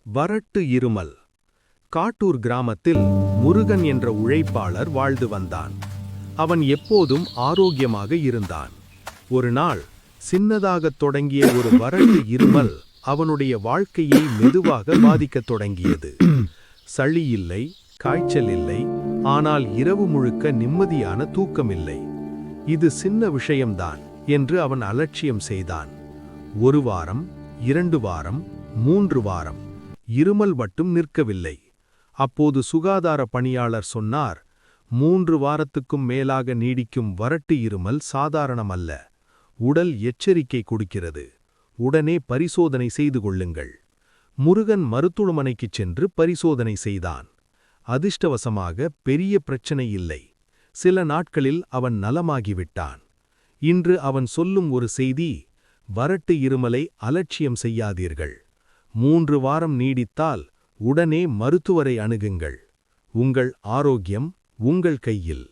வறட்டு இருமல். காட்டூர் கிராமத்தில் முருகன் என்ற உழைப்பாளர் வாழ்ந்து வந்தான். அவன் எப்போதும் ஆரோக்கியமாக இருந்தான். ஒரு நாள் சின்னதாகத் தொடங்கிய ஒரு வறட்டு இருமல் அவனுடைய வாழ்க்கையை மெதுவாக பாதிக்கத் தொடங்கியது. சளி இல்லை, காய்ச்சல் இல்லை, ஆனால் இரவு முழுக்க நிம்மதியான தூக்கமில்லை. இது சின்ன விஷயம்தான் என்று அவன் அலட்சியம் செய்தான். 1 வாரம், 2 வாரம், 3 வாரம் இருமல் மட்டும் நிற்கவில்லை. அப்போது சுகாதார பணியாளர் சொன்னார், 3 வாரத்துக்கும் மேலாக நீடிக்கும் வறட்டு இருமல் சாதாரணமல்ல. உடல் எச்சரிக்கை கொடுக்கிறது. உடனே பரிசோதனை செய்து கொள்ளுங்கள். முருகன் மருத்துவமனைக்குச் சென்று பரிசோதனை செய்தான். அதிர்ஷ்டவசமாக பெரிய பிரச்சனை இல்லை. சில நாட்களில் அவன் நலமாகிவிட்டான். இன்று அவன் சொல்லும் ஒரு செய்தி: வறட்டு இருமலை அலட்சியம் செய்யாதீர்கள். 3 வாரம் நீடித்தால் உடனே மருத்துவரை அணுகுங்கள். உங்கள் ஆரோக்கியம் உங்கள் கையில்.